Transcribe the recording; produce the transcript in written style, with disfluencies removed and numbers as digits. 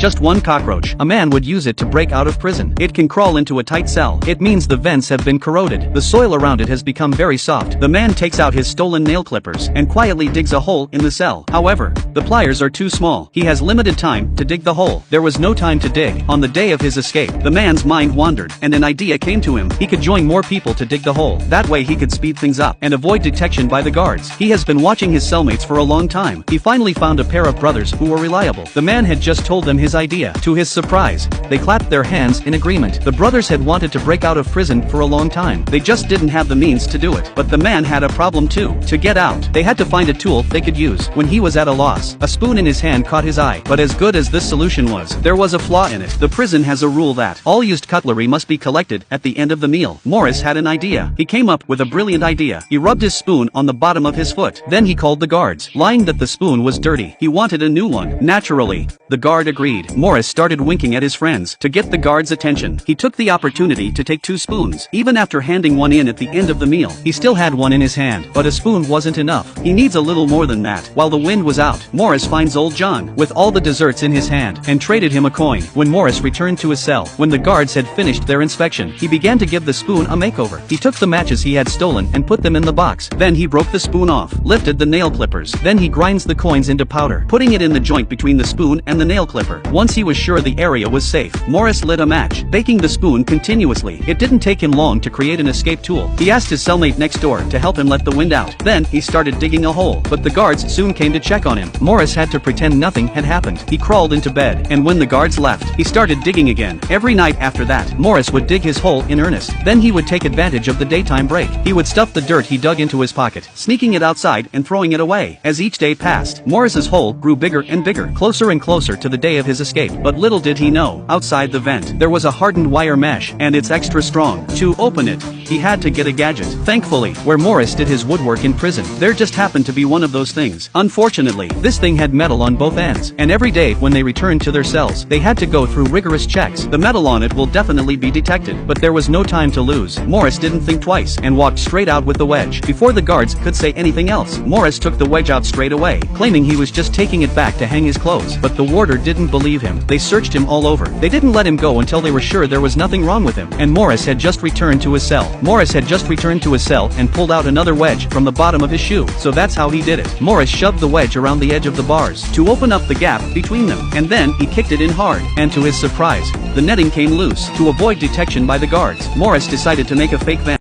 just one cockroach. A man would use it to break out of prison. It can crawl into a tight cell. It means the vents have been corroded. The soil around it has become very soft. The man takes out his stolen nail clippers and quietly digs a hole in the cell. However, the pliers are too small. He has limited time to dig the hole. There was no time to dig. On the day of his escape, the man's mind wandered, and an idea came to him. He could join more people to dig the hole. That way he could speed things up and avoid detection by the guards. He has been watching his cellmates for a long time. He finally found a pair of brothers who were reliable. The man had just told them his idea. To his surprise, they clapped their hands in agreement. The brothers had wanted to break out of prison for a long time. They just didn't have the means to do it. But the man had a problem too. To get out, they had to find a tool they could use. When he was at a loss, a spoon in his hand caught his eye. But as good as this solution was, there was a flaw in it. The prison has a rule that all used cutlery must be collected at the end of the meal. Morris had an idea. He came up with a brilliant idea. He rubbed his spoon on the bottom of his foot. Then he called the guards, lying that the spoon was dirty. He wanted a new one. Naturally, the guard agreed. Morris started winking at his friends. To get the guards' attention, he took the opportunity to take 2 spoons. Even after handing one in at the end of the meal, he still had one in his hand. But a spoon wasn't enough. He needs a little more than that. While the wind was out, Morris finds old John with all the desserts in his hand and traded him a coin. When Morris returned to his cell, when the guards had finished their inspection, he began to give the spoon a makeover. He took the matches he had stolen and put them in the box. Then he broke the spoon off, lifted the nail clippers. Then he grinds the coins into powder, putting it in the joint between the spoon and the nail clipper. Once he was sure the area was safe, Morris lit a match, baking the spoon continuously. It didn't take him long to create an escape tool. He asked his cellmate next door to help him let the wind out. Then he started digging a hole, but the guards soon came to check on him. Morris had to pretend nothing had happened. He crawled into bed, and when the guards left, he started digging again. Every night after that, Morris would dig his hole in earnest. Then he would take advantage of the daytime break. He would stuff the dirt he dug into his pocket, sneaking it outside and throwing it away. As each day passed, Morris's hole grew bigger and bigger, closer and closer to the day of his escape. But little did he know, outside the vent, there was a hardened wire mesh, and it's extra strong. To open it, he had to get a gadget. Thankfully, where Morris did his woodwork in prison, there just happened to be one of those things. Unfortunately, this thing had metal on both ends, and every day when they returned to their cells, they had to go through rigorous checks. The metal on it will definitely be detected, but there was no time to lose. Morris didn't think twice and walked straight out with the wedge. Before the guards could say anything else, Morris took the wedge out straight away, claiming he was just taking it back to hang his clothes. But the warder didn't believe him. They searched him all over. They didn't let him go until they were sure there was nothing wrong with him. And Morris had just returned to his cell. Morris had just returned to his cell and pulled out another wedge from the bottom of his shoe. So that's how he did it. Morris shoved the wedge around the edge of the bars to open up the gap between them, and then he kicked it in hard. And to his surprise, the netting came loose. To avoid detection by the guards, Morris decided to make a fake vent.